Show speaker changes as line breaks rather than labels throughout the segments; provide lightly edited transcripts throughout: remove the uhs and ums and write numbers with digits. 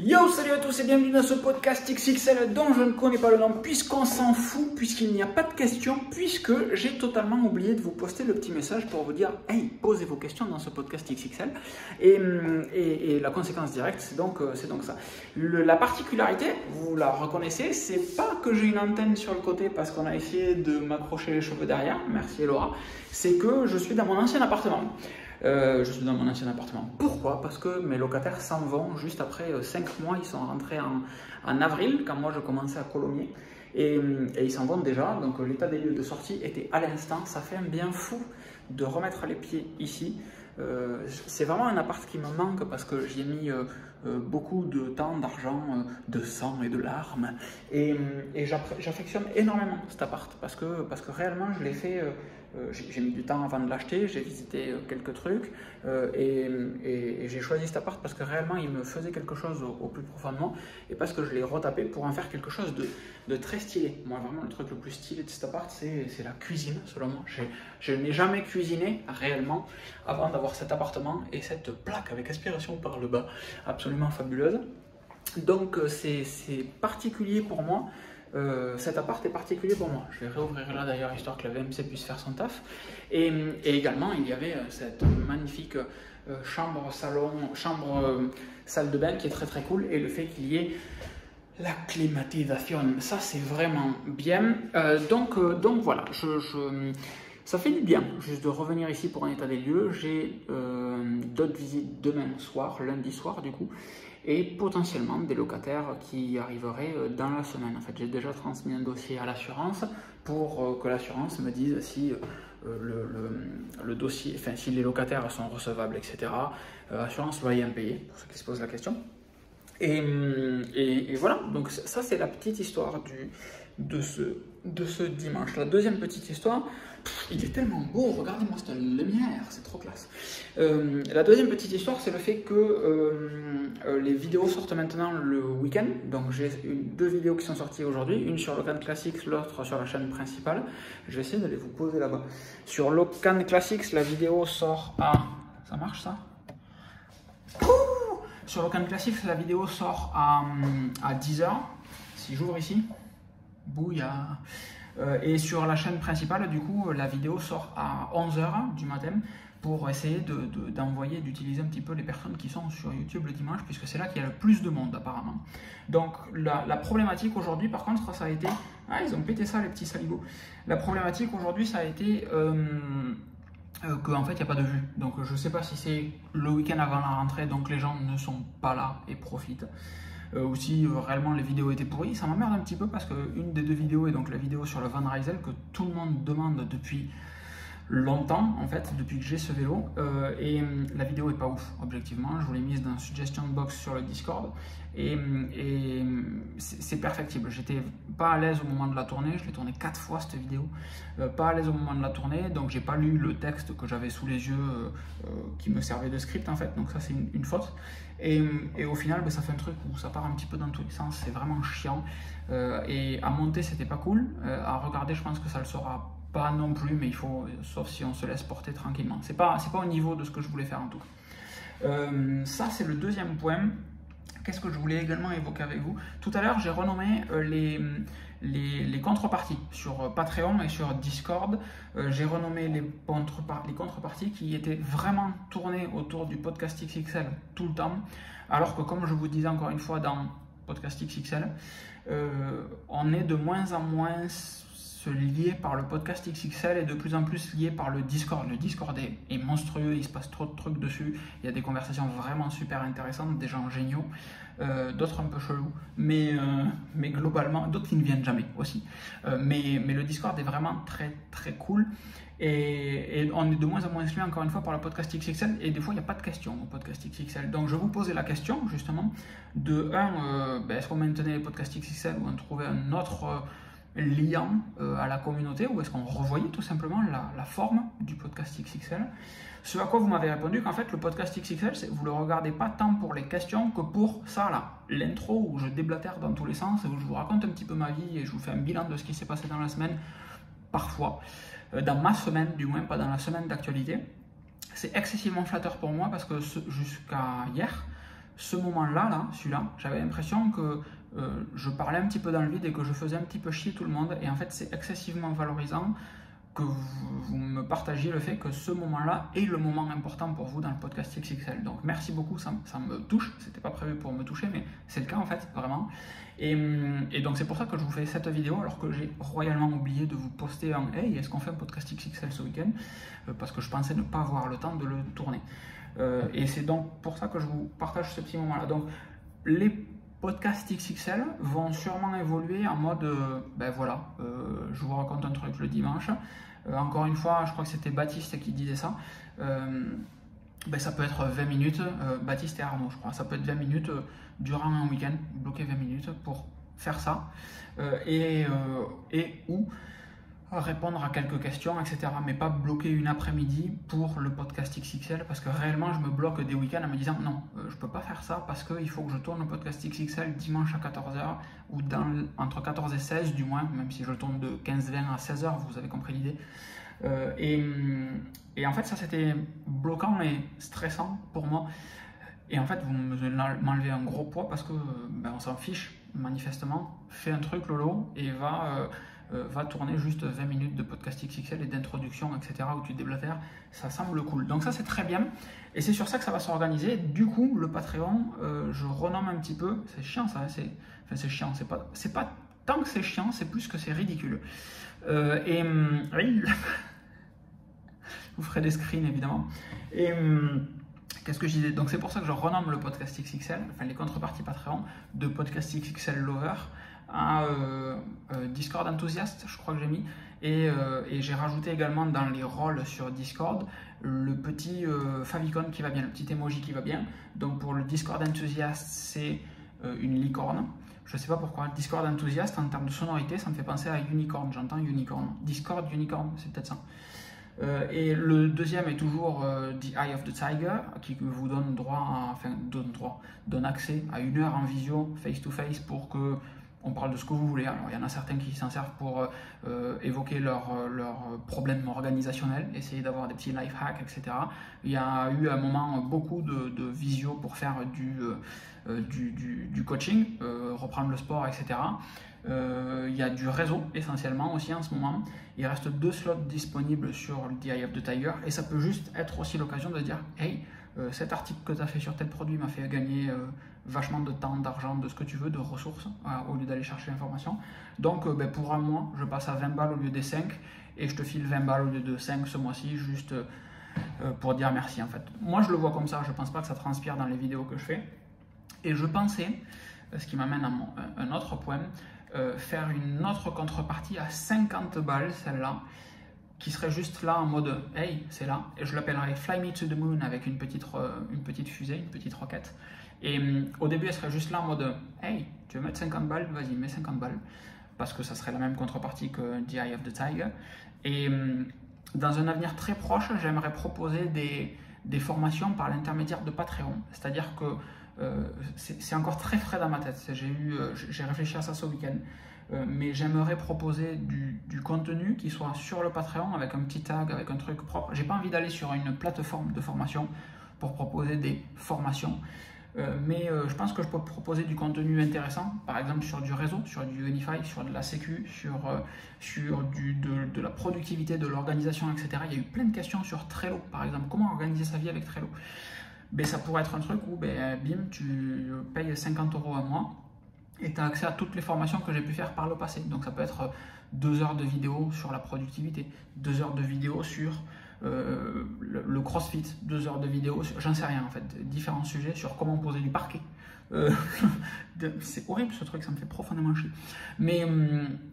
Yo, salut à tous et bienvenue dans ce podcast XXL dont je ne connais pas le nom puisqu'on s'en fout, puisqu'il n'y a pas de questions, puisque j'ai totalement oublié de vous poster le petit message pour vous dire « Hey, posez vos questions dans ce podcast XXL » et la conséquence directe, c'est donc ça. La particularité, vous la reconnaissez, c'est pas que j'ai une antenne sur le côté parce qu'on a essayé de m'accrocher les cheveux derrière, merci Laura, c'est que je suis dans mon ancien appartement. Pourquoi? Parce que mes locataires s'en vont juste après 5 mois. Ils sont rentrés en avril, quand moi je commençais à Colomiers. Et ils s'en vont déjà. Donc l'état des lieux de sortie était à l'instant. Ça fait un bien fou de remettre les pieds ici. C'est vraiment un appart qui me manque parce que j'y ai mis beaucoup de temps, d'argent, de sang et de larmes. Et j'affectionne énormément cet appart parce que réellement je l'ai fait. J'ai mis du temps avant de l'acheter, j'ai visité quelques trucs et j'ai choisi cet appart parce que réellement il me faisait quelque chose au plus profond de moi et parce que je l'ai retapé pour en faire quelque chose de très stylé. Moi vraiment le truc le plus stylé de cet appart c'est la cuisine selon moi. Je n'ai jamais cuisiné réellement avant d'avoir cet appartement et cette plaque avec aspiration par le bas absolument fabuleuse. Donc c'est particulier pour moi. Cet appart est particulier pour moi. Je vais réouvrir là d'ailleurs histoire que la VMC puisse faire son taf. Et également il y avait cette magnifique salle de bain qui est très très cool et le fait qu'il y ait la climatisation, ça c'est vraiment bien. Donc voilà, ça fait du bien juste de revenir ici pour un état des lieux. J'ai d'autres visites demain soir, lundi soir du coup. Et potentiellement des locataires qui arriveraient dans la semaine. En fait, j'ai déjà transmis un dossier à l'assurance pour que l'assurance me dise si le dossier, enfin si les locataires sont recevables, etc. Assurance loyer impayé, pour ceux qui se posent la question. Et voilà, donc ça c'est la petite histoire de ce dimanche. La deuxième petite histoire, il est tellement beau, regardez-moi cette lumière, c'est trop classe. La deuxième petite histoire, c'est le fait que les vidéos sortent maintenant le week-end. Donc j'ai deux vidéos qui sont sorties aujourd'hui, une sur Locan Classics, l'autre sur la chaîne principale. Je vais essayer d'aller vous poser là-bas. Sur Locan Classics, la vidéo sort à... Ça marche ça? Sur Locan Classics, la vidéo sort à 10h. Si j'ouvre ici, bouillard. Et sur la chaîne principale, du coup, la vidéo sort à 11h du matin pour essayer d'envoyer, d'utiliser un petit peu les personnes qui sont sur YouTube le dimanche, puisque c'est là qu'il y a le plus de monde apparemment. Donc la problématique aujourd'hui, par contre, ça a été... Ah, ils ont pété ça les petits saligots. La problématique aujourd'hui, ça a été... qu'en fait il n'y a pas de vue, donc je ne sais pas si c'est le week-end avant la rentrée, donc les gens ne sont pas là et profitent, ou si réellement les vidéos étaient pourries. Ça m'emmerde un petit peu parce qu'une des deux vidéos est donc la vidéo sur le Van Rysel que tout le monde demande depuis longtemps en fait, depuis que j'ai ce vélo, et la vidéo est pas ouf objectivement. Je vous l'ai mise dans suggestion box sur le Discord et c'est perfectible. J'étais pas à l'aise au moment de la tournée, je l'ai tournée 4 fois cette vidéo, pas à l'aise au moment de la tournée, donc j'ai pas lu le texte que j'avais sous les yeux qui me servait de script en fait, donc ça c'est une faute. Et au final ça fait un truc où ça part un petit peu dans tous les sens, c'est vraiment chiant, et à monter c'était pas cool, à regarder je pense que ça le sera pas non plus, mais il faut, sauf si on se laisse porter tranquillement. C'est pas au niveau de ce que je voulais faire en tout cas. Ça c'est le deuxième point. Qu'est-ce que je voulais également évoquer avec vous? Tout à l'heure j'ai renommé les contreparties sur Patreon et sur Discord. J'ai renommé les contreparties qui étaient vraiment tournées autour du podcast XXL tout le temps, alors que comme je vous disais encore une fois dans podcast XXL, on est de moins en moins lié par le podcast XXL et de plus en plus lié par le Discord. Le Discord est monstrueux, il se passe trop de trucs dessus, il y a des conversations vraiment super intéressantes, des gens géniaux, d'autres un peu chelous, mais globalement, d'autres qui ne viennent jamais aussi. Mais le Discord est vraiment très très cool. Et on est de moins en moins suivi encore une fois par le podcast XXL, et des fois il n'y a pas de questions au podcast XXL. Donc je vous posais la question justement de est-ce qu'on maintenait les podcasts XXL ou on trouvait un autre liant à la communauté, ou est-ce qu'on revoyait tout simplement la forme du podcast XXL? Ce à quoi vous m'avez répondu qu'en fait le podcast XXL, vous le regardez pas tant pour les questions que pour ça là, l'intro où je déblatère dans tous les sens, où je vous raconte un petit peu ma vie et je vous fais un bilan de ce qui s'est passé dans la semaine, parfois, dans ma semaine du moins, pas dans la semaine d'actualité. C'est excessivement flatteur pour moi parce que jusqu'à hier, ce moment-là, celui-là, j'avais l'impression que je parlais un petit peu dans le vide et que je faisais un petit peu chier tout le monde. Et en fait, c'est excessivement valorisant que vous me partagiez le fait que ce moment-là est le moment important pour vous dans le podcast XXL. Donc merci beaucoup, ça me touche. C'était pas prévu pour me toucher, mais c'est le cas en fait, vraiment. Et donc c'est pour ça que je vous fais cette vidéo, alors que j'ai royalement oublié de vous poster un hey, est-ce qu'on fait un podcast XXL ce week-end, parce que je pensais ne pas avoir le temps de le tourner. Et c'est donc pour ça que je vous partage ce petit moment-là. Donc les podcasts XXL vont sûrement évoluer en mode, je vous raconte un truc le dimanche. Encore une fois, je crois que c'était Baptiste qui disait ça. Ça peut être 20 minutes, Baptiste et Arnaud, je crois. Ça peut être 20 minutes durant un week-end, bloquer 20 minutes pour faire ça. Ou répondre à quelques questions, etc. Mais pas bloquer une après-midi pour le podcast XXL, parce que réellement je me bloque des week-ends en me disant non, je peux pas faire ça parce qu'il faut que je tourne le podcast XXL dimanche à 14h ou entre 14 et 16 du moins, même si je le tourne de 15-20 à 16h, vous avez compris l'idée. Et en fait ça c'était bloquant et stressant pour moi. Et en fait vous m'enlevez un gros poids parce que on s'en fiche manifestement. Fais un truc Lolo et va tourner juste 20 minutes de podcast XXL et d'introduction, etc. où tu déblatères, ça semble cool. Donc ça c'est très bien et c'est sur ça que ça va s'organiser. Du coup le Patreon, je renomme un petit peu, c'est chiant ça, c'est chiant, c'est pas tant que c'est chiant, c'est plus que c'est ridicule. Oui, vous ferez des screens évidemment. Et qu'est-ce que je disais? Donc c'est pour ça que je renomme le podcast XXL, enfin les contreparties Patreon, de podcast XXL Lover à Discord Enthusiast, je crois que j'ai mis, et j'ai rajouté également dans les rôles sur Discord le petit favicon qui va bien, le petit emoji qui va bien. Donc pour le Discord Enthusiast, c'est une licorne. Je sais pas pourquoi. Discord Enthusiast, en termes de sonorité, ça me fait penser à unicorn. J'entends unicorn. Discord unicorn, c'est peut-être ça. Et le deuxième est toujours The Eye of the Tiger, qui vous donne donne accès à 1 heure en visio, face to face, pour que on parle de ce que vous voulez. Alors il y en a certains qui s'en servent pour évoquer leurs problèmes organisationnels, essayer d'avoir des petits life hacks, etc. Il y a eu à un moment beaucoup de visio pour faire du coaching, reprendre le sport, etc. Il y a du réseau essentiellement aussi en ce moment. Il reste 2 slots disponibles sur le The Eye of the Tiger et ça peut juste être aussi l'occasion de dire hey, cet article que tu as fait sur tel produit m'a fait gagner vachement de temps, d'argent, de ce que tu veux, de ressources au lieu d'aller chercher l'information. Donc pour un mois, je passe à 20 balles au lieu des 5 et je te file 20 balles au lieu de 5 ce mois-ci, juste pour dire merci en fait. Moi je le vois comme ça, je pense pas que ça transpire dans les vidéos que je fais. Et je pensais, ce qui m'amène à un autre point, faire une autre contrepartie à 50 balles, celle-là, qui serait juste là en mode hey, c'est là, et je l'appellerais Fly Me to the Moon avec une petite fusée, une petite roquette. Et au début, elle serait juste là en mode hey, tu veux mettre 50 balles, vas-y, mets 50 balles, parce que ça serait la même contrepartie que The Eye of the Tiger. Et dans un avenir très proche, j'aimerais proposer des formations par l'intermédiaire de Patreon, c'est-à-dire que c'est encore très frais dans ma tête. J'ai réfléchi à ça ce week-end, mais j'aimerais proposer du contenu qui soit sur le Patreon avec un petit tag, avec un truc propre. J'ai pas envie d'aller sur une plateforme de formation pour proposer des formations, mais je pense que je peux proposer du contenu intéressant, par exemple sur du réseau, sur du Unify, sur de la sécu, sur de la productivité, de l'organisation, etc. Il y a eu plein de questions sur Trello, par exemple, comment organiser sa vie avec Trello. Ben, ça pourrait être un truc où bim, tu payes 50 € à mois et tu as accès à toutes les formations que j'ai pu faire par le passé. Donc ça peut être 2 heures de vidéo sur la productivité, 2 heures de vidéo sur le crossfit, 2 heures de vidéo sur, j'en sais rien en fait, différents sujets sur comment poser du parquet. C'est horrible ce truc, ça me fait profondément chier. Mais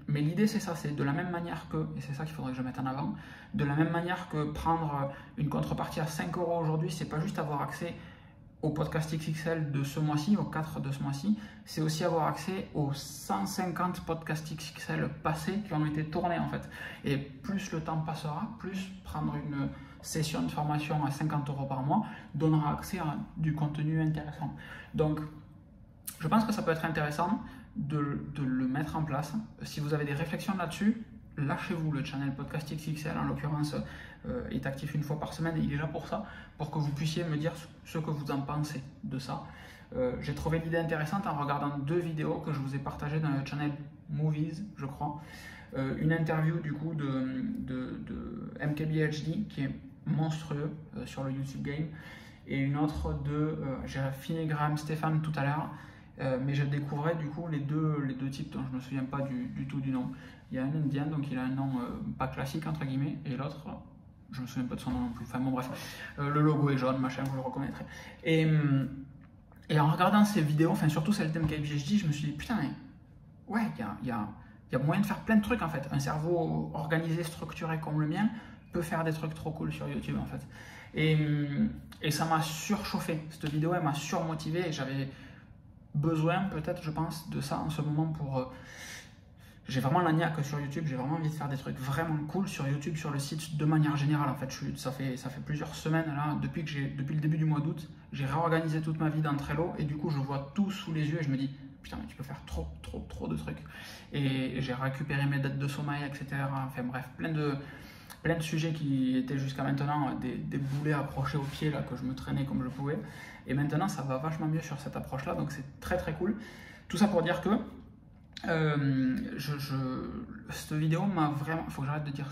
l'idée c'est ça, c'est de la même manière que, et c'est ça qu'il faudrait que je mette en avant, de la même manière que prendre une contrepartie à 5 € aujourd'hui, c'est pas juste avoir accès au podcast XXL de ce mois-ci, aux 4 de ce mois-ci, c'est aussi avoir accès aux 150 podcasts XXL passés qui ont été tournés en fait. Et plus le temps passera, plus prendre une session de formation à 50 € par mois donnera accès à du contenu intéressant. Donc, je pense que ça peut être intéressant de le mettre en place. Si vous avez des réflexions là-dessus, lâchez-vous. Le channel Podcast XXL, en l'occurrence, est actif 1 fois par semaine et il est là pour ça, pour que vous puissiez me dire ce que vous en pensez de ça. J'ai trouvé l'idée intéressante en regardant 2 vidéos que je vous ai partagées dans le channel Movies, je crois. Une interview du coup de MKBHD qui est monstrueux sur le YouTube Game, et une autre de, j'ai fini Graham Stephan tout à l'heure, mais je découvrais du coup les deux types dont je ne me souviens pas du tout du nom. Il y a un Indien, donc il a un nom pas classique entre guillemets, et l'autre, je me souviens pas de son nom non plus. Enfin bon bref, le logo est jaune, machin, vous le reconnaîtrez. Et en regardant ces vidéos, enfin surtout celle d'MKBHD, je me suis dit putain, mais ouais, il y a moyen de faire plein de trucs en fait. Un cerveau organisé, structuré comme le mien peut faire des trucs trop cool sur YouTube en fait. Et ça m'a surchauffé. Cette vidéo, elle m'a surmotivé, et j'avais besoin peut-être, je pense, de ça en ce moment pour... j'ai vraiment la niaque sur YouTube, j'ai vraiment envie de faire des trucs vraiment cool sur YouTube, sur le site de manière générale en fait. Ça fait plusieurs semaines là, depuis le début du mois d'août, j'ai réorganisé toute ma vie dans Trello, et du coup je vois tout sous les yeux et je me dis putain, mais tu peux faire trop de trucs. Et j'ai récupéré mes dates de sommeil, etc. Enfin bref, plein de sujets qui étaient jusqu'à maintenant des boulets accrochés au pied là, que je me traînais comme je pouvais. Et maintenant ça va vachement mieux sur cette approche là, donc c'est très cool. Tout ça pour dire que cette vidéo m'a vraiment, il faut que j'arrête de dire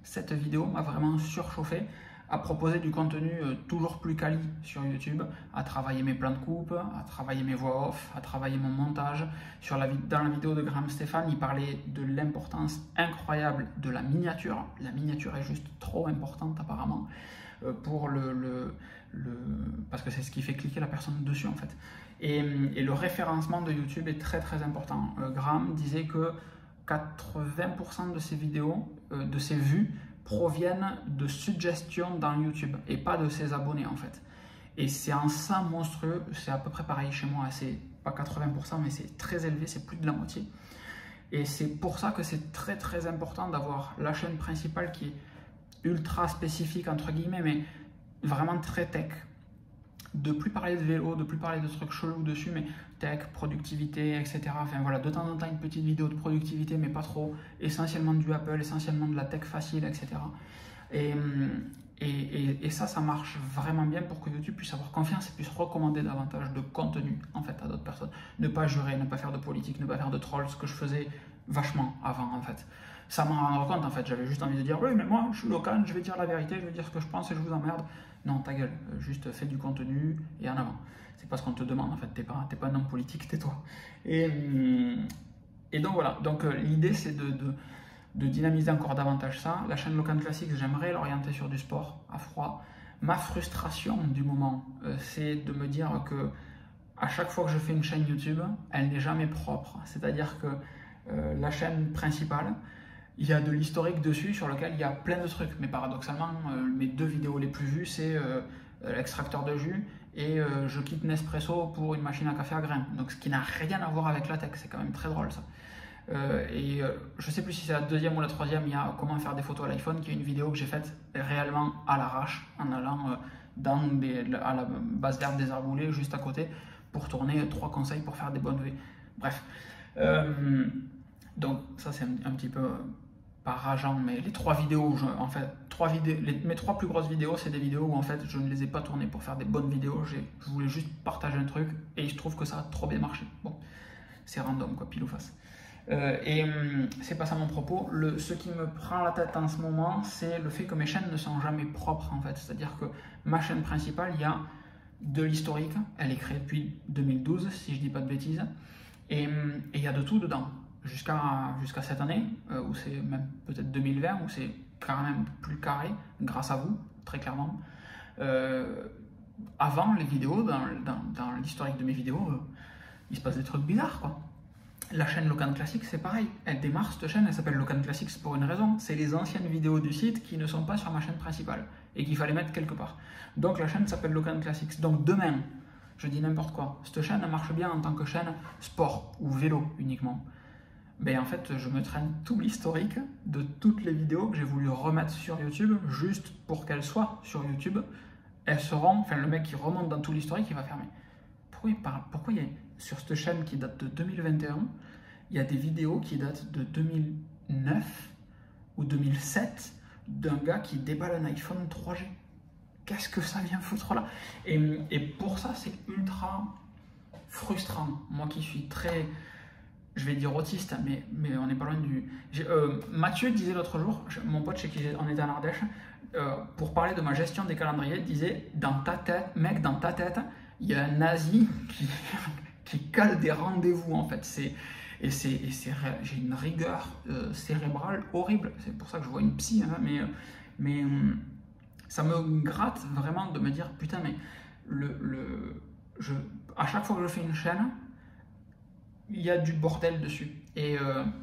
cette vidéo m'a vraiment surchauffé à proposer du contenu toujours plus quali sur YouTube, à travailler mes plans de coupe, à travailler mes voix off, à travailler mon montage. Dans la vidéo de Graham Stephan, il parlait de l'importance incroyable de la miniature. La miniature est juste trop importante apparemment pour parce que c'est ce qui fait cliquer la personne dessus en fait. Et le référencement de YouTube est très important. Graham disait que 80% de ses vidéos, de ses vues, proviennent de suggestions dans YouTube et pas de ses abonnés en fait. Et c'est en ça monstrueux, c'est à peu près pareil chez moi, c'est pas 80% mais c'est très élevé, c'est plus de la moitié. Et c'est pour ça que c'est très important d'avoir la chaîne principale qui est ultra spécifique entre guillemets, mais vraiment très tech. De plus parler de vélo, de plus parler de trucs chelous dessus, mais tech, productivité, etc. Enfin voilà, de temps en temps une petite vidéo de productivité, mais pas trop. Essentiellement du Apple, essentiellement de la tech facile, etc. Et ça marche vraiment bien pour que YouTube puisse avoir confiance et puisse recommander davantage de contenu en fait à d'autres personnes. Ne pas jurer, ne pas faire de politique, ne pas faire de troll, ce que je faisais vachement avant en fait. Ça m'en rendre compte en fait, j'avais juste envie de dire oui mais moi je suis local, je vais dire la vérité, je vais dire ce que je pense et je vous emmerde. Non, ta gueule, juste fais du contenu et en avant. C'est pas ce qu'on te demande en fait, t'es pas un homme politique, tais-toi. Et donc voilà, donc l'idée c'est de dynamiser encore davantage ça. La chaîne Locan Classics, j'aimerais l'orienter sur du sport à froid. Ma frustration du moment, c'est de me dire que à chaque fois que je fais une chaîne YouTube, elle n'est jamais propre. C'est-à-dire que la chaîne principale, il y a de l'historique dessus sur lequel il y a plein de trucs. Mais paradoxalement, mes 2 vidéos les plus vues, c'est l'extracteur de jus et je quitte Nespresso pour une machine à café à grains. Donc ce qui n'a rien à voir avec la tech, c'est quand même très drôle ça. Je sais plus si c'est la 2e ou la 3e, il y a comment faire des photos à l'iPhone, qui est une vidéo que j'ai faite réellement à l'arrache, en allant à la base d'herbe des arboulés juste à côté pour tourner 3 conseils pour faire des bonnes vues. Bref. Donc ça c'est un petit peu pas rageant, mais les 3 vidéos, en fait, mes 3 plus grosses vidéos, c'est des vidéos où en fait je ne les ai pas tournées pour faire des bonnes vidéos, je voulais juste partager un truc et il se trouve que ça a trop bien marché. Bon, c'est random quoi, pile ou face. C'est pas ça mon propos. Ce qui me prend la tête en ce moment, c'est le fait que mes chaînes ne sont jamais propres en fait. C'est-à-dire que ma chaîne principale, il y a de l'historique, elle est créée depuis 2012 si je dis pas de bêtises, et il y a de tout dedans. Jusqu'à cette année, ou c'est même peut-être 2020, où c'est quand même plus carré, grâce à vous, très clairement. Avant les vidéos, dans l'historique de mes vidéos, il se passe des trucs bizarres, quoi. La chaîne Locan Classics, c'est pareil. Elle démarre, cette chaîne, elle s'appelle Locan Classics pour une raison. C'est les anciennes vidéos du site qui ne sont pas sur ma chaîne principale et qu'il fallait mettre quelque part. Donc la chaîne s'appelle Locan Classics. Donc demain, je dis n'importe quoi, cette chaîne elle marche bien en tant que chaîne sport ou vélo uniquement. Ben en fait, je me traîne tout l'historique de toutes les vidéos que j'ai voulu remettre sur YouTube, juste pour qu'elles soient sur YouTube. Elles seront, enfin le mec qui remonte dans tout l'historique, il va fermer. Pourquoi il y a, sur cette chaîne qui date de 2021, il y a des vidéos qui datent de 2009 ou 2007 d'un gars qui déballe un iPhone 3G. Qu'est-ce que ça vient foutre là? Et pour ça, c'est ultra frustrant. Moi qui suis très, je vais dire autiste, mais on n'est pas loin du... Mathieu disait l'autre jour, mon pote chez qui on était en Ardèche, pour parler de ma gestion des calendriers, disait, dans ta tête, mec, dans ta tête, il y a un nazi qui cale des rendez-vous en fait. J'ai une rigueur cérébrale horrible. C'est pour ça que je vois une psy, hein, mais ça me gratte vraiment de me dire putain, mais à chaque fois que je fais une chaîne, il y a du bordel dessus. Et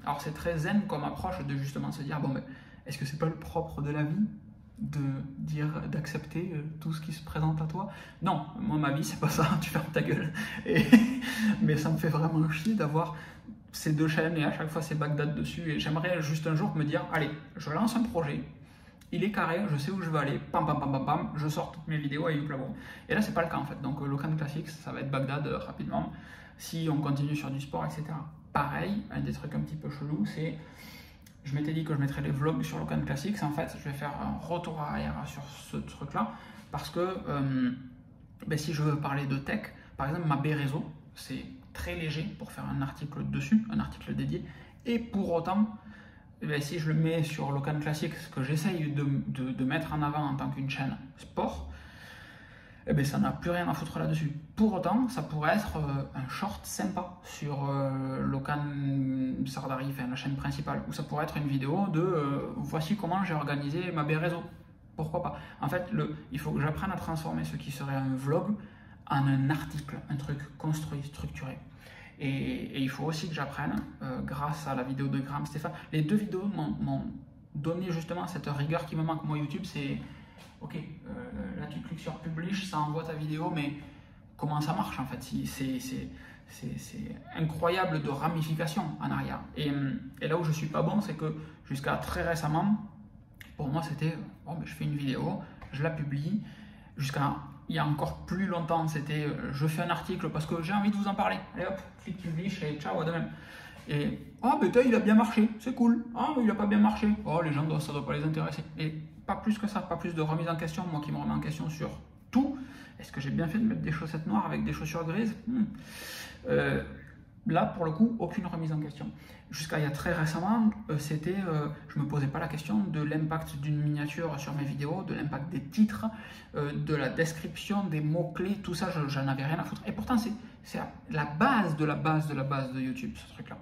alors c'est très zen comme approche de justement se dire bon, mais est-ce que c'est pas le propre de la vie d'accepter tout ce qui se présente à toi? Non, moi ma vie c'est pas ça, tu fermes ta gueule. Mais ça me fait vraiment chier d'avoir ces deux chaînes et à chaque fois c'est Bagdad dessus, et j'aimerais juste un jour me dire allez, je lance un projet, il est carré, je sais où je veux aller, pam pam pam pam pam, je sors toutes mes vidéos et youp là bon. Et là c'est pas le cas en fait, donc Locan Classics ça va être Bagdad rapidement, si on continue sur du sport, etc. Pareil, un des trucs un petit peu chelou, c'est je m'étais dit que je mettrais les vlogs sur Locan Classics. En fait, je vais faire un retour arrière sur ce truc-là parce que si je veux parler de tech, par exemple, ma baie réseau, c'est très léger pour faire un article dessus, un article dédié. Et pour autant, si je le mets sur Locan Classics, ce que j'essaye de mettre en avant en tant qu'une chaîne sport, ça n'a plus rien à foutre là-dessus. Pour autant, ça pourrait être un short sympa sur Locan Sardari, enfin la chaîne principale, ou ça pourrait être une vidéo de voici comment j'ai organisé ma baie réseau. Pourquoi pas? En fait, il faut que j'apprenne à transformer ce qui serait un vlog en un article, un truc construit, structuré. Et il faut aussi que j'apprenne, grâce à la vidéo de Graham Stephan, les deux vidéos m'ont donné justement cette rigueur qui me manque. Moi, YouTube, c'est... Ok, là tu cliques sur Publish, ça envoie ta vidéo, mais comment ça marche en fait? C'est incroyable de ramifications en arrière. Et là où je suis pas bon, c'est que jusqu'à très récemment, pour moi c'était, bon, je fais une vidéo, je la publie. Jusqu'à il y a encore plus longtemps, c'était je fais un article parce que j'ai envie de vous en parler. Allez hop, clique Publish et ciao, à demain. Et il a bien marché, c'est cool. Il a pas bien marché. Les gens ça doit pas les intéresser. Et pas plus que ça, pas plus de remise en question. Moi qui me remets en question sur tout. Est-ce que j'ai bien fait de mettre des chaussettes noires avec des chaussures grises? Là, pour le coup, aucune remise en question. Jusqu'à il y a très récemment, je me posais pas la question de l'impact d'une miniature sur mes vidéos, de l'impact des titres, de la description, des mots-clés, tout ça, j'en avais rien à foutre. Et pourtant, c'est la base de la base de la base de YouTube, ce truc-là.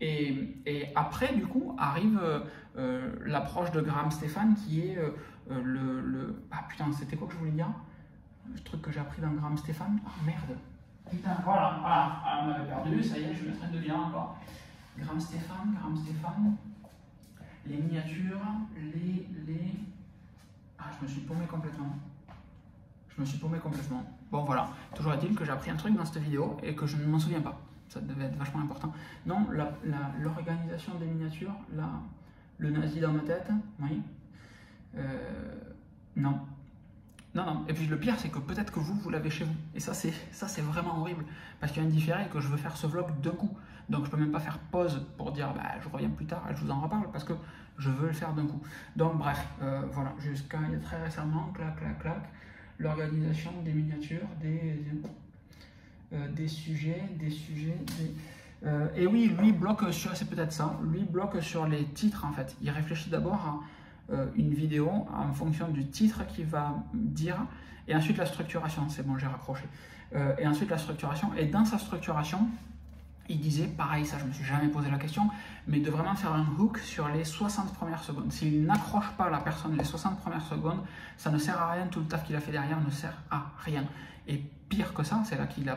Et après, du coup, arrive l'approche de Graham Stephan qui est putain, c'était quoi que je voulais dire? Le truc que j'ai appris dans Graham Stephan? Merde. Putain, voilà, on m'avait perdu, ça y est, je suis en train de lire encore. Graham Stephan, les miniatures, je me suis paumé complètement. Bon, voilà, toujours est-il que j'ai appris un truc dans cette vidéo et que je ne m'en souviens pas. Ça devait être vachement important. Non, l'organisation des miniatures, le nazi dans ma tête, oui. Non. Et puis le pire, c'est que peut-être que vous l'avez chez vous. Et ça, c'est vraiment horrible. Parce qu'il y a un différé et que je veux faire ce vlog d'un coup. Donc je peux même pas faire pause pour dire je reviens plus tard et je vous en reparle parce que je veux le faire d'un coup. Donc bref, voilà, jusqu'à très récemment, clac, l'organisation des miniatures, des sujets. Et oui, lui bloque sur, c'est peut-être ça, lui bloque sur les titres en fait. Il réfléchit d'abord à une vidéo en fonction du titre qu'il va dire, et ensuite la structuration, c'est bon, j'ai raccroché. Et ensuite la structuration, et dans sa structuration, il disait, pareil, ça je me suis jamais posé la question, mais de vraiment faire un hook sur les 60 premières secondes. S'il n'accroche pas la personne les 60 premières secondes, ça ne sert à rien, tout le taf qu'il a fait derrière ne sert à rien. Et pire que ça, c'est là qu'il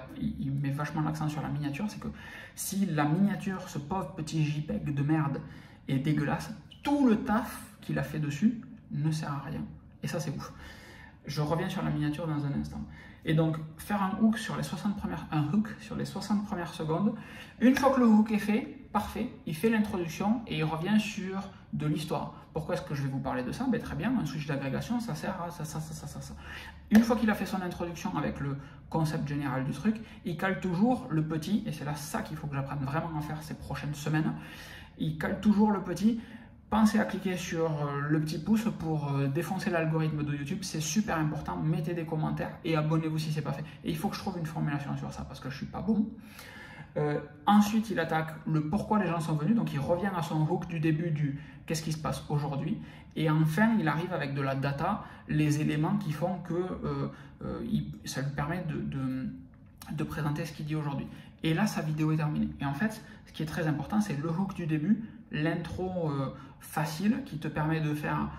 met vachement l'accent sur la miniature, c'est que si la miniature, ce pauvre petit JPEG de merde, est dégueulasse, tout le taf qu'il a fait dessus ne sert à rien. Et ça, c'est ouf. Je reviens sur la miniature dans un instant. Et donc, faire un hook sur les 60 premières secondes. Une fois que le hook est fait, parfait, il fait l'introduction et il revient sur de l'histoire. Pourquoi est-ce que je vais vous parler de ça? Très bien, un switch d'agrégation, ça sert à ça. Une fois qu'il a fait son introduction avec le concept général du truc, il cale toujours le petit, et c'est là ça qu'il faut que j'apprenne vraiment à faire ces prochaines semaines, il cale toujours le petit. pensez à cliquer sur le petit pouce pour défoncer l'algorithme de YouTube, c'est super important. Mettez des commentaires et abonnez-vous si ce n'est pas fait. Et il faut que je trouve une formulation sur ça parce que je ne suis pas bon. Ensuite, il attaque le pourquoi les gens sont venus, donc il revient à son hook du début du qu'est-ce qui se passe aujourd'hui. Et enfin, il arrive avec de la data, les éléments qui font que ça lui permet de présenter ce qu'il dit aujourd'hui. Et là, sa vidéo est terminée. Et en fait, ce qui est très important, c'est le hook du début, l'intro facile qui te permet de faire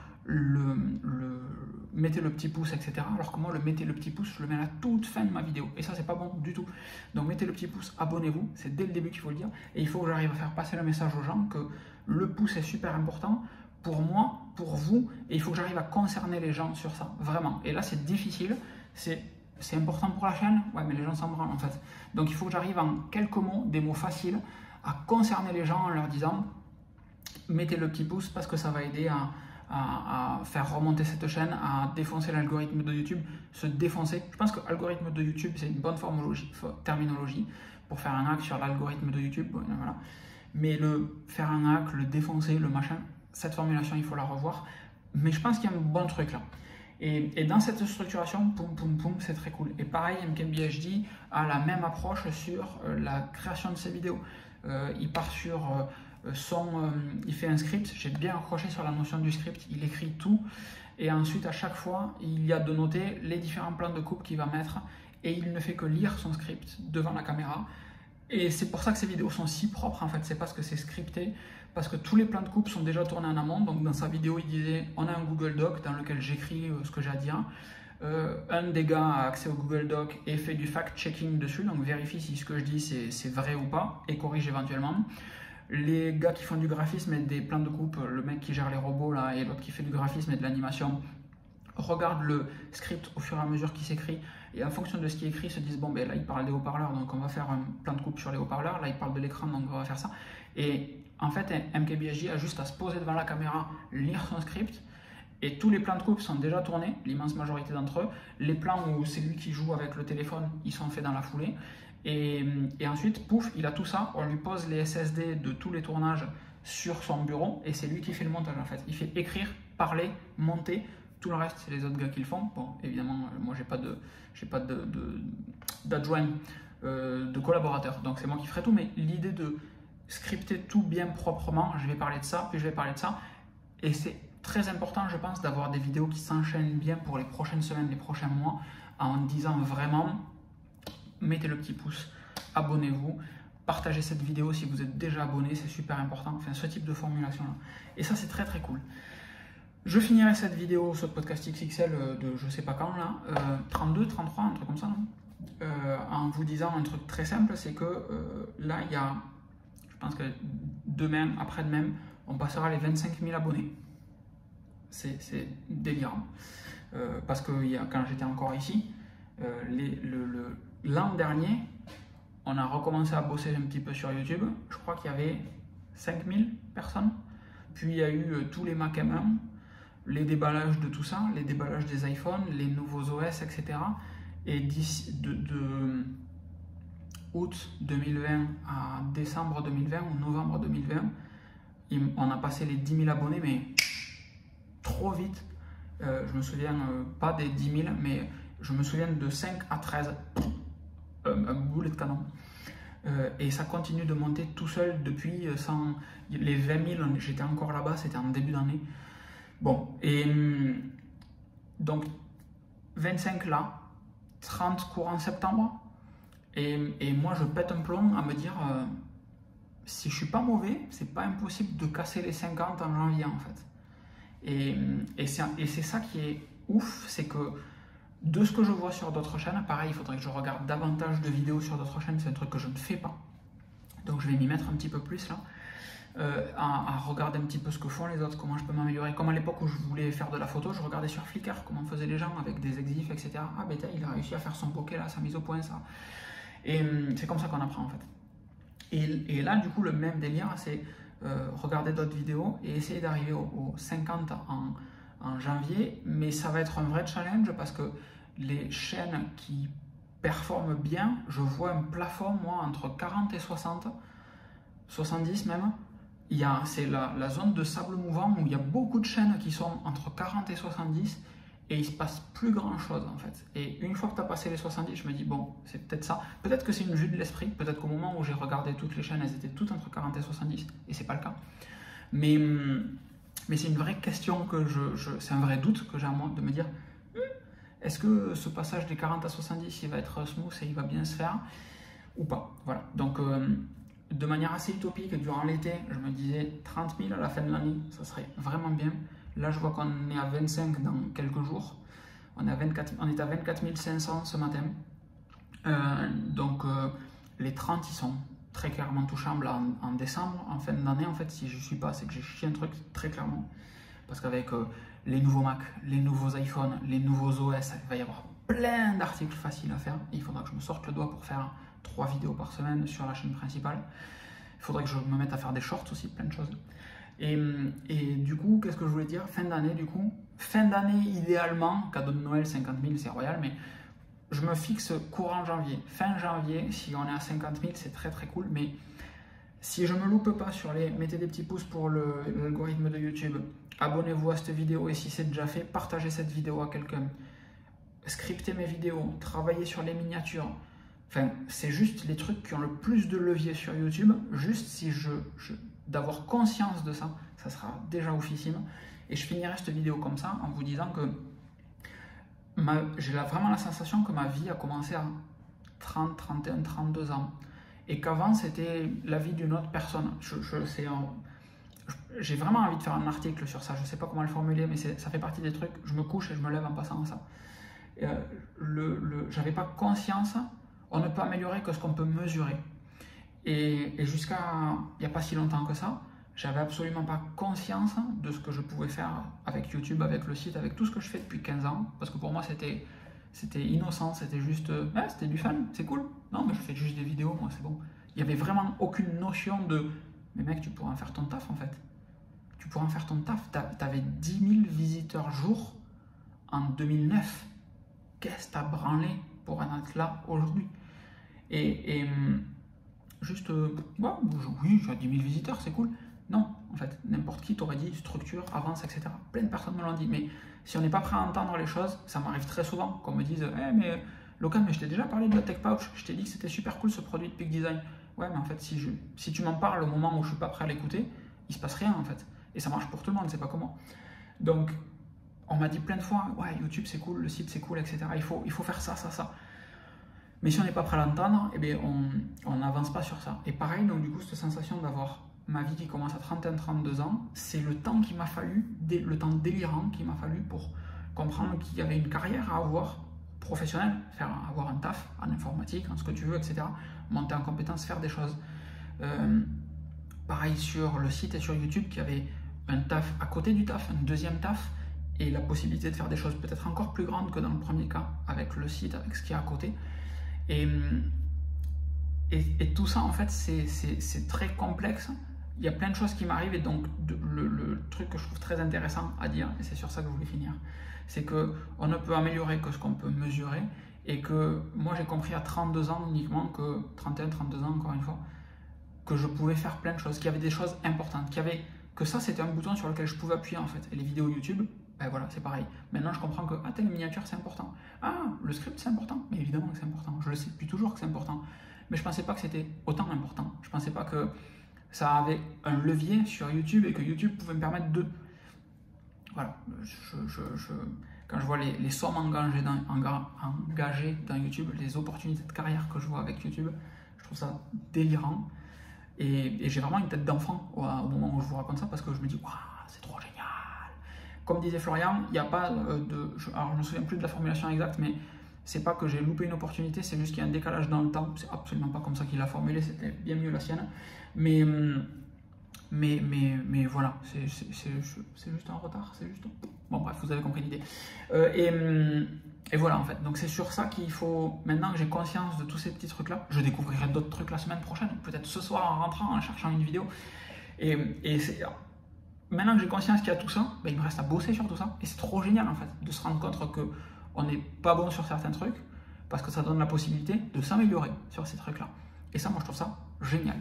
mettez le petit pouce, etc. Alors que moi, le mettez le petit pouce, je le mets à la toute fin de ma vidéo. Et ça, c'est pas bon du tout. Donc, mettez le petit pouce, abonnez-vous. C'est dès le début qu'il faut le dire. Et il faut que j'arrive à faire passer le message aux gens que le pouce est super important pour moi, pour vous. Et il faut que j'arrive à concerner les gens sur ça. Vraiment. Et là, c'est difficile. C'est important pour la chaîne. Ouais, mais les gens s'en branlent en fait. Donc, il faut que j'arrive en quelques mots, des mots faciles, à concerner les gens en leur disant mettez le petit pouce parce que ça va aider à faire remonter cette chaîne, à défoncer l'algorithme de YouTube, se défoncer. Je pense que l'algorithme de YouTube, c'est une bonne terminologie pour faire un hack sur l'algorithme de YouTube. Bon, voilà. Mais faire un hack, le défoncer, le machin, cette formulation, il faut la revoir. Mais je pense qu'il y a un bon truc là. Et dans cette structuration, poum, poum, poum, c'est très cool. Et pareil, MKBHD a la même approche sur la création de ses vidéos. Il part sur... il fait un script, j'ai bien accroché sur la notion du script, il écrit tout et ensuite à chaque fois il y a de noter les différents plans de coupe qu'il va mettre et il ne fait que lire son script devant la caméra et c'est pour ça que ces vidéos sont si propres en fait, c'est parce que c'est scripté, parce que tous les plans de coupe sont déjà tournés en amont. Donc dans sa vidéo il disait on a un Google Doc dans lequel j'écris ce que j'ai à dire. Un des gars a accès au Google Doc et fait du fact-checking dessus, donc vérifie si ce que je dis c'est vrai ou pas et corrige éventuellement. Les gars qui font du graphisme et des plans de coupe, le mec qui gère les robots là et l'autre qui fait du graphisme et de l'animation, regardent le script au fur et à mesure qu'il s'écrit et en fonction de ce qui est écrit se disent bon ben là il parle des haut-parleurs donc on va faire un plan de coupe sur les haut-parleurs, là il parle de l'écran donc on va faire ça. Et en fait MKBHD a juste à se poser devant la caméra, lire son script et tous les plans de coupe sont déjà tournés, l'immense majorité d'entre eux. Les plans où c'est lui qui joue avec le téléphone, ils sont faits dans la foulée. Et ensuite, pouf, il a tout ça, on lui pose les SSD de tous les tournages sur son bureau et c'est lui qui fait le montage en fait. Il fait écrire, parler, monter, tout le reste c'est les autres gars qui le font. Bon, évidemment, moi j'ai pas d'adjoint, de collaborateur, donc c'est moi qui ferai tout, mais l'idée de scripter tout bien proprement, je vais parler de ça, puis je vais parler de ça, et c'est très important je pense d'avoir des vidéos qui s'enchaînent bien pour les prochaines semaines, les prochains mois, en disant vraiment mettez le petit pouce, abonnez-vous, partagez cette vidéo si vous êtes déjà abonné, c'est super important, enfin ce type de formulation là. Et ça c'est très très cool. Je finirai cette vidéo, ce podcast XXL de je sais pas quand là, 32, 33, un truc comme ça, non en vous disant un truc très simple, c'est que là il y a, je pense que demain, après-demain, on passera les 25 000 abonnés. C'est délirant. Parce que quand j'étais encore ici, l'an dernier, on a recommencé à bosser un petit peu sur YouTube. Je crois qu'il y avait 5000 personnes. Puis il y a eu tous les Mac M1, les déballages de tout ça, les déballages des iPhones, les nouveaux OS, etc. Et d'ici de août 2020 à décembre 2020 ou novembre 2020, on a passé les 10 000 abonnés, mais trop vite. Je me souviens pas des 10 000, mais je me souviens de 5 à 13, un boulet de canon. Et ça continue de monter tout seul depuis les 20 000, j'étais encore là-bas, c'était en début d'année. Bon, et donc 25 là, 30 courant septembre, et moi je pète un plomb à me dire, si je suis pas mauvais, c'est pas impossible de casser les 50 en janvier en fait. Et c'est ça qui est ouf, c'est que de ce que je vois sur d'autres chaînes, pareil, il faudrait que je regarde davantage de vidéos sur d'autres chaînes, c'est un truc que je ne fais pas. Donc je vais m'y mettre un petit peu plus là, à regarder un petit peu ce que font les autres, comment je peux m'améliorer. Comme à l'époque où je voulais faire de la photo, je regardais sur Flickr comment faisaient les gens avec des exifs, etc. Ah ben il a réussi à faire son bokeh là, sa mise au point, ça. Et c'est comme ça qu'on apprend en fait. Et là du coup le même délire, c'est regarder d'autres vidéos et essayer d'arriver aux 50 en janvier, mais ça va être un vrai challenge parce que les chaînes qui performent bien, je vois un plafond moi entre 40 et 60, 70 même, c'est la zone de sable mouvant où il y a beaucoup de chaînes qui sont entre 40 et 70 et il se passe plus grand chose en fait. Et une fois que tu as passé les 70, je me dis bon, c'est peut-être ça. Peut-être que c'est une vue de l'esprit, peut-être qu'au moment où j'ai regardé toutes les chaînes, elles étaient toutes entre 40 et 70 et c'est pas le cas. Mais c'est une vraie question c'est un vrai doute que j'ai à moi de me dire est-ce que ce passage des 40 à 70 il va être smooth et il va bien se faire ou pas. Voilà. Donc de manière assez utopique, durant l'été, je me disais 30 000 à la fin de l'année, ça serait vraiment bien. Là, je vois qu'on est à 25 dans quelques jours. On est à 24 500 ce matin. Donc, les 30, ils sont très clairement touchables en décembre, en fin d'année. En fait, si je ne suis pas, c'est que j'ai chié un truc très clairement. Parce qu'avec les nouveaux Mac, les nouveaux iPhones, les nouveaux OS, il va y avoir plein d'articles faciles à faire. Et il faudra que je me sorte le doigt pour faire 3 vidéos par semaine sur la chaîne principale. Il faudrait que je me mette à faire des shorts aussi, plein de choses. Et du coup, qu'est-ce que je voulais dire? Fin d'année, du coup. Fin d'année, idéalement, cadeau de Noël, 50 000, c'est royal, mais je me fixe courant janvier. Fin janvier, si on est à 50 000, c'est très très cool, mais si je me loupe pas sur les... Mettez des petits pouces pour l'algorithme de YouTube, abonnez-vous à cette vidéo, et si c'est déjà fait, partagez cette vidéo à quelqu'un. Scriptez mes vidéos, travaillez sur les miniatures. Enfin, c'est juste les trucs qui ont le plus de levier sur YouTube. Juste si d'avoir conscience de ça, ça sera déjà oufissime. Et je finirai cette vidéo comme ça en vous disant que j'ai vraiment la sensation que ma vie a commencé à 30, 31, 32 ans. Et qu'avant, c'était la vie d'une autre personne. J'ai vraiment envie de faire un article sur ça. Je ne sais pas comment le formuler, mais ça fait partie des trucs. Je me couche et je me lève en passant à ça. J'avais pas conscience. On ne peut améliorer que ce qu'on peut mesurer. Et jusqu'à il n'y a pas si longtemps que ça, j'avais absolument pas conscience de ce que je pouvais faire avec YouTube, avec le site, avec tout ce que je fais depuis 15 ans. Parce que pour moi, c'était innocent, c'était juste... c'était du fun, c'est cool. Non, mais je fais juste des vidéos, moi, c'est bon. Il n'y avait vraiment aucune notion de... Mais mec, tu pourrais en faire ton taf, en fait. Tu pourrais en faire ton taf. T'avais 10 000 visiteurs jour en 2009. Qu'est-ce que t'as branlé pour en être là aujourd'hui? Et juste, oui, j'ai 10 000 visiteurs, c'est cool. Non, en fait, n'importe qui t'aurait dit structure, avance, etc. Plein de personnes me l'ont dit, mais si on n'est pas prêt à entendre les choses, ça m'arrive très souvent qu'on me dise mais Locan, mais je t'ai déjà parlé de la Tech Pouch, je t'ai dit que c'était super cool ce produit de Peak Design. Ouais, mais en fait, si tu m'en parles au moment où je suis pas prêt à l'écouter, il se passe rien en fait. Et ça marche pour tout le monde, c'est pas comment. Donc, on m'a dit plein de fois, ouais, YouTube c'est cool, le site c'est cool, etc. Il faut faire ça, ça, ça. Mais si on n'est pas prêt à l'entendre, eh bien, on n'avance pas sur ça. Et pareil, donc du coup, cette sensation d'avoir ma vie qui commence à 31-32 ans, c'est le temps qu'il m'a fallu, le temps délirant qu'il m'a fallu pour comprendre qu'il y avait une carrière à avoir professionnelle, avoir un taf en informatique, en ce que tu veux, etc. Monter en compétence, faire des choses. Pareil sur le site et sur YouTube, qu'il y avait un taf à côté du taf, un deuxième taf, et la possibilité de faire des choses peut-être encore plus grandes que dans le premier cas, avec le site, avec ce qu'il y a à côté. Et tout ça, en fait, c'est très complexe. Il y a plein de choses qui m'arrivent, et donc le truc que je trouve très intéressant à dire, et c'est sur ça que je voulais finir, c'est qu'on ne peut améliorer que ce qu'on peut mesurer, et que moi j'ai compris à 32 ans uniquement, que 31, 32 ans encore une fois, que je pouvais faire plein de choses, qu'il y avait des choses importantes, que ça c'était un bouton sur lequel je pouvais appuyer en fait. Et les vidéos YouTube, ben voilà, c'est pareil. Maintenant je comprends que telle miniature c'est important, le script c'est important, mais évidemment que c'est important, je le sais depuis toujours que c'est important, mais je pensais pas que c'était autant important, je pensais pas que ça avait un levier sur YouTube et que YouTube pouvait me permettre de... Voilà, quand je vois les sommes engagées dans YouTube, les opportunités de carrière que je vois avec YouTube, je trouve ça délirant. Et j'ai vraiment une tête d'enfant au moment où je vous raconte ça, parce que je me dis, waouh, c'est trop génial. Comme disait Florian, il n'y a pas alors je ne me souviens plus de la formulation exacte, mais c'est pas que j'ai loupé une opportunité, c'est juste qu'il y a un décalage dans le temps. C'est absolument pas comme ça qu'il l'a formulé, c'était bien mieux la sienne. Mais voilà, c'est juste un retard, c'est juste... Bon bref, vous avez compris l'idée. Et voilà en fait, donc c'est sur ça qu'il faut, maintenant que j'ai conscience de tous ces petits trucs là, je découvrirai d'autres trucs la semaine prochaine, peut-être ce soir en rentrant, en cherchant une vidéo. Et maintenant que j'ai conscience qu'il y a tout ça, ben, il me reste à bosser sur tout ça. Et c'est trop génial en fait, de se rendre compte qu'on n'est pas bon sur certains trucs, parce que ça donne la possibilité de s'améliorer sur ces trucs là. Et ça, moi je trouve ça génial.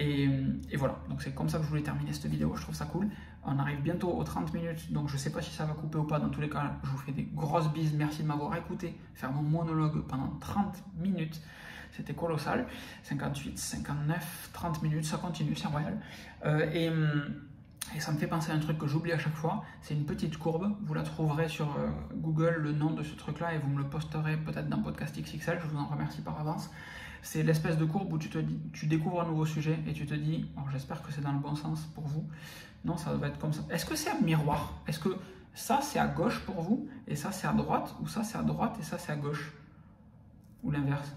Et voilà, donc c'est comme ça que je voulais terminer cette vidéo, je trouve ça cool. On arrive bientôt aux 30 minutes, donc je sais pas si ça va couper ou pas. Dans tous les cas, je vous fais des grosses bises. Merci de m'avoir écouté faire mon monologue pendant 30 minutes. C'était colossal. 58, 59, 30 minutes, ça continue, c'est royal. Et ça me fait penser à un truc que j'oublie à chaque fois. C'est une petite courbe. Vous la trouverez sur Google, le nom de ce truc-là, et vous me le posterez peut-être dans Podcast XXL. Je vous en remercie par avance. C'est l'espèce de courbe où tu découvres un nouveau sujet et tu te dis, alors j'espère que c'est dans le bon sens pour vous. Non, ça va être comme ça. Est-ce que c'est un miroir? Est-ce que ça c'est à gauche pour vous et ça c'est à droite, ou ça c'est à droite et ça c'est à gauche? Ou l'inverse?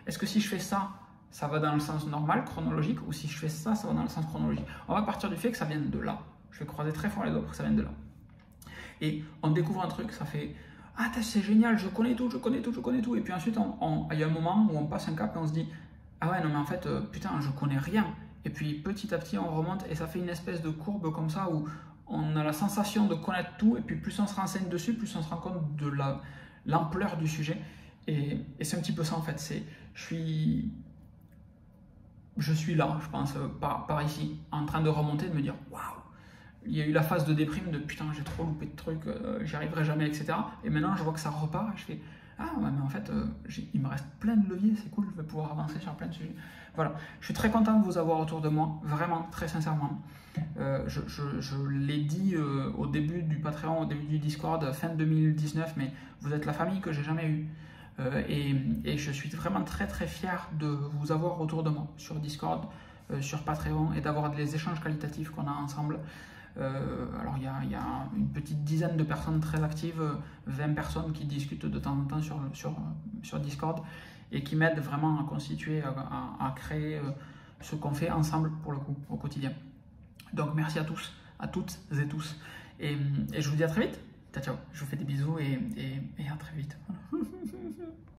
Est-ce que si je fais ça, ça va dans le sens normal, chronologique, ou si je fais ça, ça va dans le sens chronologique? On va partir du fait que ça vient de là. Je vais croiser très fort les doigts pour que ça vienne de là. Et on découvre un truc, ça fait « Ah, c'est génial, je connais tout, je connais tout, je connais tout ». Et puis ensuite, il y a un moment où on passe un cap et on se dit « Ah ouais, non mais en fait, putain, je connais rien ». Et puis petit à petit, on remonte et ça fait une espèce de courbe comme ça où on a la sensation de connaître tout, et puis plus on se renseigne dessus, plus on se rend compte de l'ampleur du sujet. Et c'est un petit peu ça en fait, je suis là, je pense, par ici, en train de remonter, de me dire waouh, il y a eu la phase de déprime de putain, j'ai trop loupé de trucs, j'y arriverai jamais, etc. Et maintenant, je vois que ça repart et je fais ah ouais, mais en fait, il me reste plein de leviers, c'est cool, je vais pouvoir avancer sur plein de sujets. Voilà, je suis très content de vous avoir autour de moi, vraiment, très sincèrement. Je l'ai dit au début du Patreon, au début du Discord, fin 2019, mais vous êtes la famille que j'ai jamais eue. Et je suis vraiment très très fier de vous avoir autour de moi sur Discord, sur Patreon, et d'avoir des échanges qualitatifs qu'on a ensemble. Alors il y a une petite dizaine de personnes très actives, 20 personnes qui discutent de temps en temps sur Discord et qui m'aident vraiment à constituer, à créer ce qu'on fait ensemble pour le coup au quotidien. Donc merci à tous, à toutes et tous. Et je vous dis à très vite. Ciao, ciao. Je vous fais des bisous et à très vite.